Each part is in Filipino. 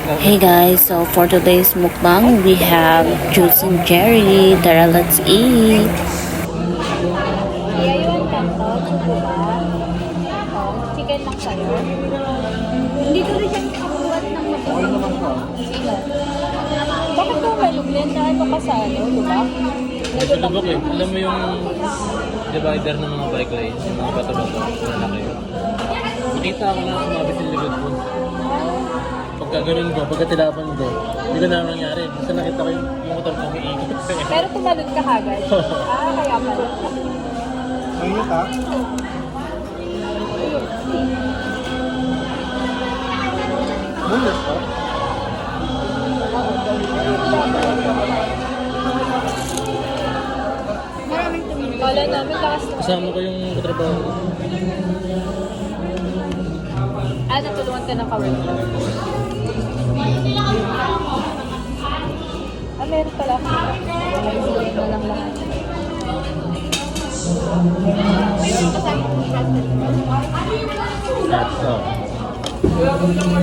Hey guys, so for today's mukbang, we have Juice and Jerry. Tara, let's eat. Yayuan kanto, tsububa. Chicken lang sa'yo. Hindi ko rin siyang kabuhat ng mababa. Sino? Bakit mo malugyan na ano ka sa ano, diba? Nagtutubok eh. Alam mo yung divider ng mga bike lane, yung mga bato-bato, lalaki. Nakita ako na sumabit yung likod ko. Pagka ganun ko, pagka tilapan ko, hindi ko na nangyari. Basta nakita ko yung motor ko umiikot. Pero tumalun ka kagad. Kaya pala. Mainit ha? Bulis ha? Maraming tumingin. Kala namin lakas na. Kasama ko yung katrabaho. Natulungan ka ng ka-work. Meron pala ako. May na lang lahat. That's all. Ako naman.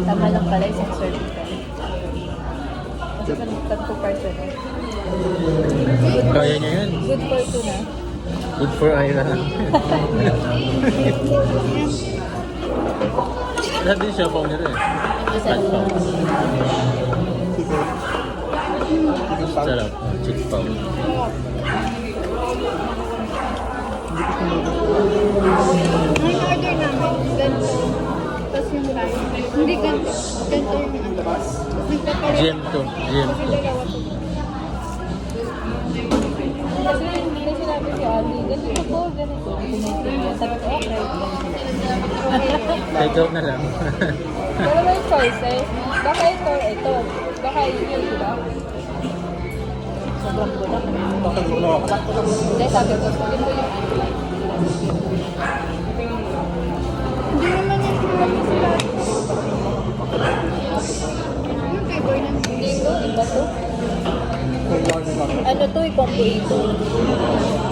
Tama lang pala isang service ka. Kasi ka nagtatlo person. Kaya niya yun. Good for two na. Good for Ira. Lahat din siya pa nila eh. Fat pound. Chicken. Chicken pang. Sarap. Chick pound. Ang order namin, ganito. Tapos yung rice. Hindi ganito. Ganito yung ano. Nagpapalit. GM2. GM2. Dalawa to. Kasi hindi sinabi si Ali, ganito po, ganito. Sabi ko, okay. Take out na lang. Dalawa yung choices. Baka ito. Baka yun, di ba? Sobrang bulak. Bakit mo na ako? Hindi, sabi ko, ito yung hindi naman yung sila. Yung flavor ng hindi ito, iba to. Ano to, i-combo ito.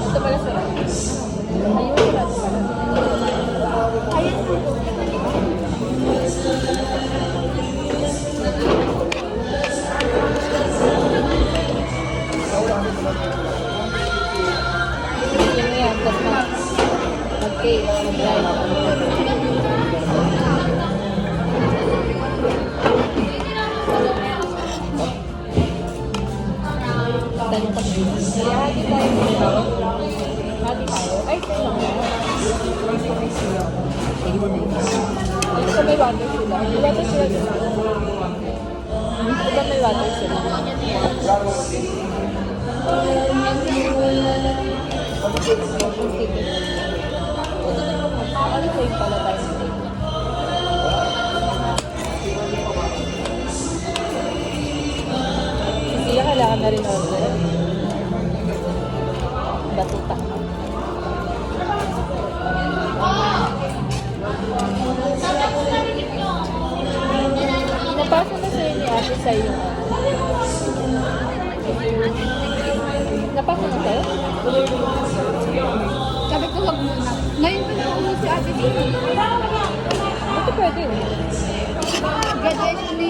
Ito pala sarap. Ayun, sarap pala. Ayun. Bigyan mo yan, tapos mag-cake, mag-drive. Tanong ka din. Kaya hati tayo. Hati tayo. Ay, tayo lang yan. Dito sa may water sila. May water sila dito. Diba may water sila? Ano sa'yo pala tayo? Sila kailangan na rin order. Batuta. Napasa na sa'yo ni ate sa'yo. Napasa na sa'yo? Sabi ko, wag muna. Ngayon pa na si ate dito. Buti pwede. Graduation ni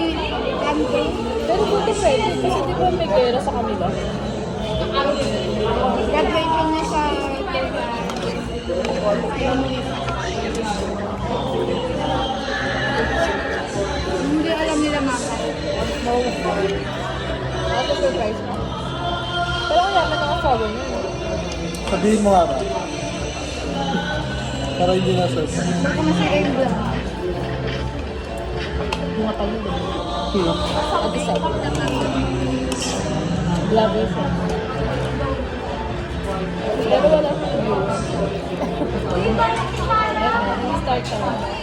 Andre. Pero buti pwede. Kasi di ba may gera sa kanila? Graduation niya sa hindi alam nila maka. No. Ako surprise mo. Pero ang yaman ng asawa niya. Sabihin mo nga ba? Para hindi na surprise. Baka mas i-aim Mga palulo. Sino? At isa. Vlogger siya. Pero wala siyang views. Start ka na.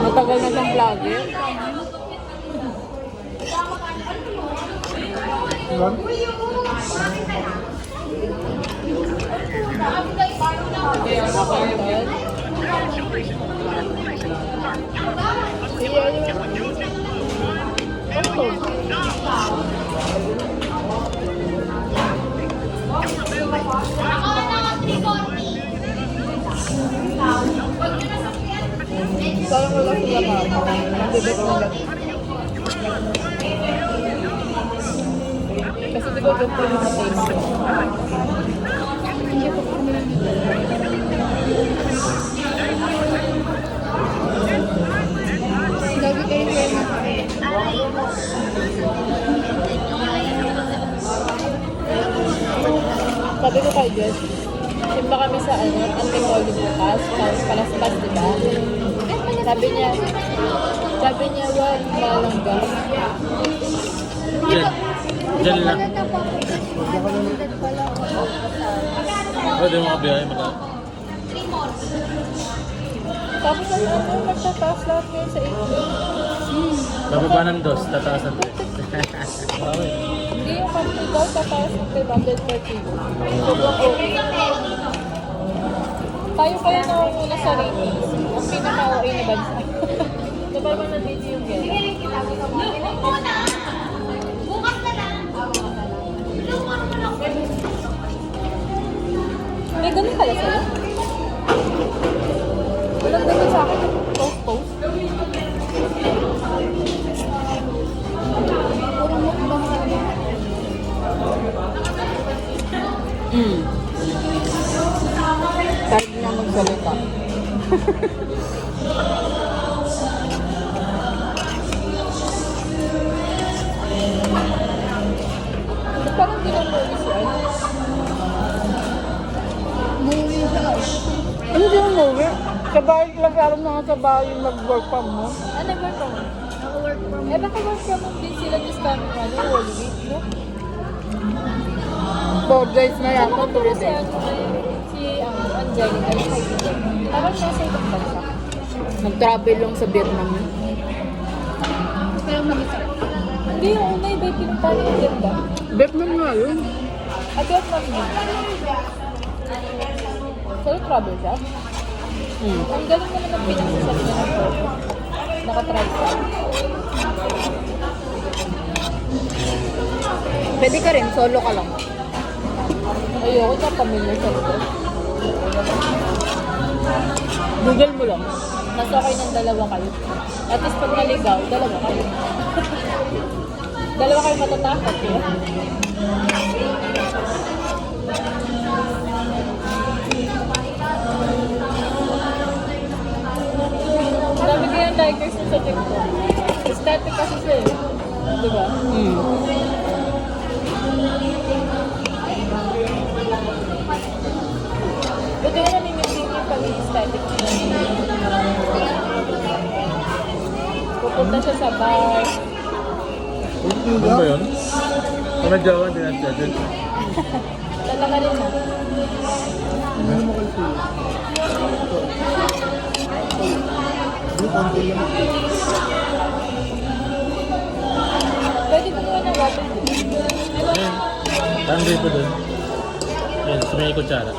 Matagal na siyang vlogger. Ilan? Parang wala sila mama. Bibig mo lang. Kasi di ba ganito yung mga taste? Hindi ko kami lang lagi kayo kayo makain. Sabi ko kay Jess, simba kami sa Antipolo bukas, tapos palaspas, di ba? Sabi niya, wag malangga. Diyan lang. Pala ako. Oh, di mo kabiyahe mata. Tapos magtataas lahat ngayon sa inyo. Bababa ng dos, tataas ng tres. Hindi yung kami daw tataas ng 500 per kilo. Tayo kaya nakunguna sa ratings. Ang pinaka-OA na bansa. Ito ba naman nandito yung gano'n? May ganun pala sila. Walang ganun sa akin. Post. Puro mukbang kami. Target na magsalita. Parang di lang movies yan. Movie siya. Ano di lang movie? Sa bahay lang, parang mga sa bahay yung mag-work from home. Ah, nag-work from home? Naka-work from Eh, baka work from home din sila this coming whole week, no? 4 days na yan. Ano ba si Angelica? Parang nasa ibang bansa. Nag-travel lang sa Vietnam. Pero mag-isa. Hindi, yung una iba yung pinunta niya yung Vietnam. Vietnam nga yun. Ah, Vietnam yun. So, travel siya? Ang galing mo naman pinagsasabi niya ng photo. Nakatry siya. Pwede ka rin, solo ka lang. Ayoko na pamilya sa ito. Google mo lang. Mas okay ng dalawa kayo. At least pag naligaw, dalawa kayo. Dalawa kayo matatakot, eh. Dami kayang likers sa TikTok. Aesthetic kasi siya, eh. Diba? Buti nga namimitin yung pag-aesthetic niya. Pupunta siya sa bar. Ano ba yun? Kung nadyawa, hindi natin dyan. Talaga rin mo. Ano mo kayo siya? Hindi, konti lang. Pwede kumuha ng water. Ayun. Parang dito doon. Ayun, sa may kutsara.